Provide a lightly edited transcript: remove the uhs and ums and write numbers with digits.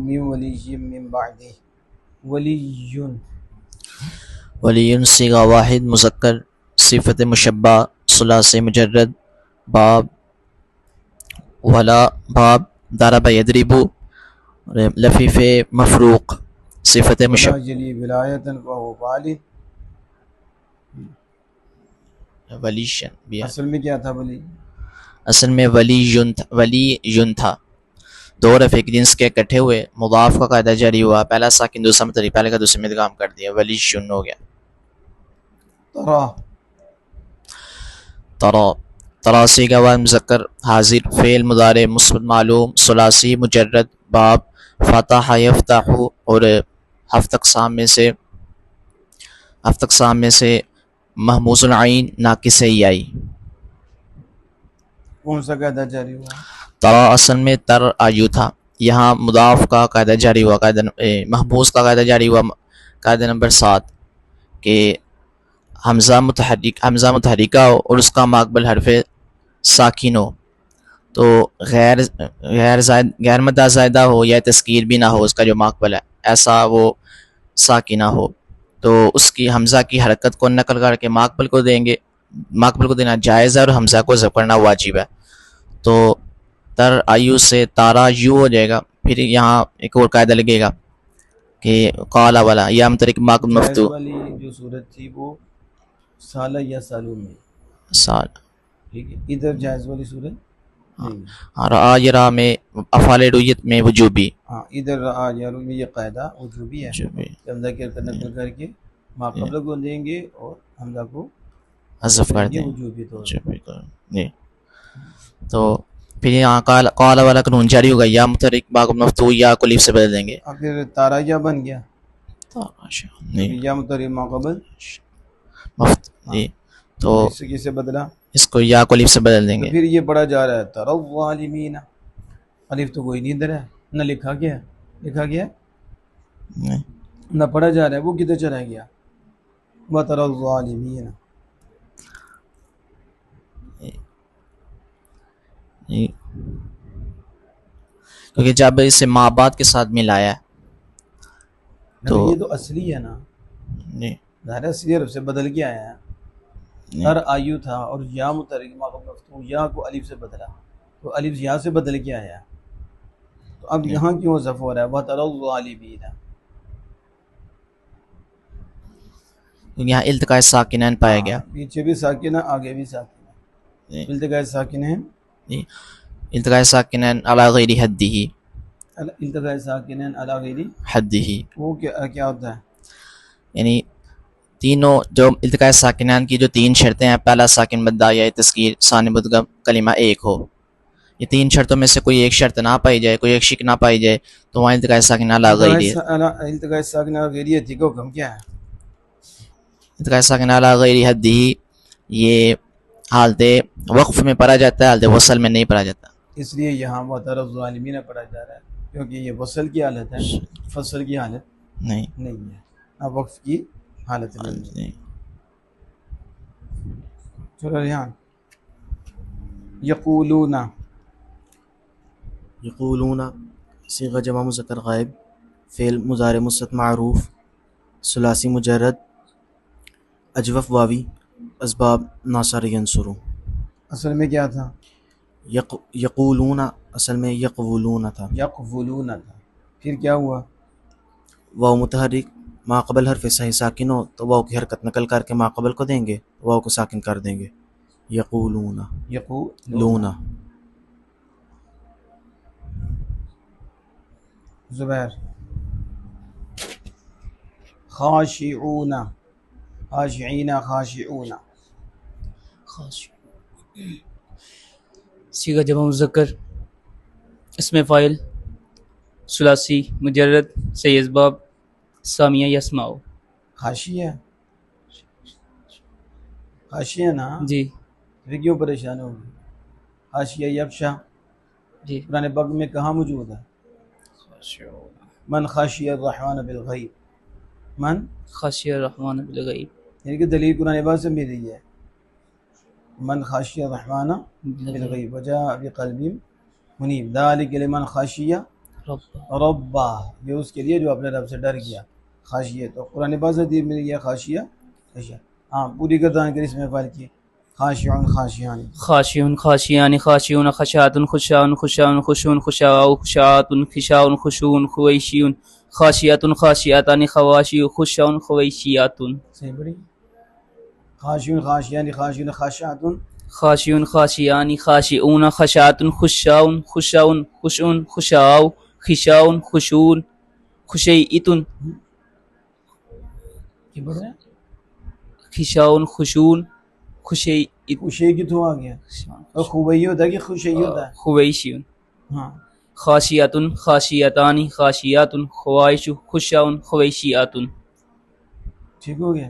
من ولی من بعده ولی ولی صیغہ واحد مذکر صفت مشبہ ثلاثی مجرد باب ولا باب ضرب یضرب لفیف مفروق صفت ولا مشبہ جلی ولایتا فهو والد. ولیشن بھی ہے. اصل میں کیا تھا ولی؟ اصل میں ولی یون تھا. دو رفع ایک جنس کے اکٹھے ہوئے مضاف کا قاعدہ جاری ہوا پہلا ساکن دوسرا متحرک پہلے کا دوسرے میں ادغام کر دیا ولی یون ہو گیا. ترا صیغہ واحد مذکر حاضر فعل مضارع مثبت معلوم ثلاثی مجرد باب فتح یفتح اور ہفت اقسام میں سے محموز العین ناقص یائی. کون سا قاعدہ جاری ہوا؟ ترا اصل میں تر آیو تھا یہاں مضاف کا قاعدہ جاری ہوا محموز کا قاعدہ جاری ہوا قاعدہ نمبر 7 کہ حمزہ متحرکہ ہو اور اس کا ماقبل حرف ساکن ہو تو غیر مدہ زائدہ ہو یا تذکیر بھی نہ ہو اس کا جو ماقبل ہے ایسا وہ ساکنہ ہو تو اس کی حمزہ کی حرکت کو نقل کر کے ماقبل کو دیں گے. ماقبل کو دینا جائز ہے اور حمزہ کو ضبط کرنا واجب ہے. تو تر آیو سے تارا یو ہو جائے گا. پھر یہاں ایک اور قاعدہ لگے گا کہ قالا والا یا مترک ماقبل جائز مفتوح والی جو صورت تھی وہ سالہ یا سالوں میں سال. ٹھیک ہے. ادھر جائز والی صورت نہیں. رآ یرا میں افعال رویت میں وجوبی. ہاں ادھر رعا یارو میں یہ قاعدہ وجوبی ہے کہ حمزہ کی حرکت نقل کر کے ماقبل کو دیں گے اور حمزہ کو حذف کر دیں وجوبی طور جی. تو پھر یہاں قال والا قانون جاری ہوگا یا متحرک ماقبل مفتوح یا کو الف سے بدل دیں گے. پھر تارا کیا بن گیا؟ نہیں یا متحرک ماقبل جی تو اس سے کسے بدلا؟ اس کو یا کو الف سے بدل دیں گے. پھر یہ پڑھا جا رہا ہے ترى الظالمین الف تو کوئی نہیں ادھر ہے نہ لکھا گیا نہ پڑھا جا رہا ہے وہ کدھر چلا گیا؟ وترى الظالمین کیونکہ جب اسے ماں بعد کے ساتھ ملایا ہے تو یہ تو اصلی ہے نا ظاہر اصلی حرف سے بدل کے آیا ہے. ہر آیو تھا اور یا متحرک ماقبل مفتوح یا کو الف سے بدلا تو الف یا سے بدل کے آیا تو اب یہاں کیوں حذف ہو رہا ہے وترى الظالمین؟ یہاں التقاء ساکنین پایا گیا. پیچھے بھی ساکن ہے آگے بھی ساکن ہے. التقاء ساکن ہے التقاء ساکنین علی غیر حدہ التقاء ساکن علی غیر حدہ وہ کیا ہوتا ہے؟ یعنی تینوں جو التقاء ساکنان کی جو 3 شرطیں ہیں پہلا ساکن مدہ یا تذکیر ثانی مدغم کلمہ ایک ہو یہ 3 شرطوں میں سے کوئی ایک شرط نہ پائی جائے کوئی ایک شک نہ پائی جائے تو وہاں التقاء ساکن علی غیر التقاء ساکن علی غیریت کا حکم کیا ہے؟ التقاء ساکن علی غیر حدہ یہ حالت وقف میں پڑھا جاتا ہے حالت وصل میں نہیں پڑھا جاتا. اس لیے یہاں وترى الظالمین پڑھا جا رہا ہے کیونکہ یہ وصل کی حالت ہے فصل کی حالت نہیں ہے اب وقف کی حالت نہیں ہے. چلو ریحان یقولون صیغہ جمع مذکر غائب فعل مضارع مثبت معروف ثلاثی مجرد اجوف واوی اسباب ناصر ینصرو. اصل میں کیا تھا؟ یقولون اصل میں یقولون تھا پھر کیا ہوا؟ واو متحرک ماقبل حرف صحیح ساکن ہو تو واو کی حرکت نقل کر کے ماقبل کو دیں گے واو کو ساکن کر دیں گے. یقولون زبیر خاشعون صیغہ جمع مذکر اسم فاعل ثلاثی مجرد سے اسباب سامیہ یسمعو. خاشیہ نا جی پھر کیوں پریشان ہوگی؟ خاشیہ یخشا جی قرآن پاک میں کہاں موجود ہے؟ من خاشی الرحمن بالغیب من خاشی الرحمن بالغیب یعنی کہ دلیل قرآن پاک سے مل رہی ہے من خاشی الرحمن بالغیب وجاء بقلب منیب ذلک لمن خاشی ربا، یہ اس کے لیے جو اپنے رب سے ڈر گیا. خاشیہ تو قرآن پاک سے مل گیا خاشیہ. خاشیہ ہاں پوری گردان کے اس میں فعل کی خاشعون خاشعان. خاشعون خاشعان خاشعون خشعات خشعون خشعون خشون خشعاء خشعات خشاء خشون خویشیون خاشعات خاشعاتان خواشی خشعون خویشیات. صحیح بڑی خاشعون خاشعان خاشعون خاشعات خاشعون خاشعان خاشعون خشعات خشعون خشعون خشون خشعاء خشاء خشون خشیعت کی بڑھ رہے ہیں خشاء خشون خشیعت خوشی کی تو آ گیا اور خوبی ہوتا ہے کہ خوشی ہوتا ہے. خویشیون. ہاں خاشعات خاشعاتان خاشعات خوائش خشعون خویشیات. ٹھیک ہو گیا.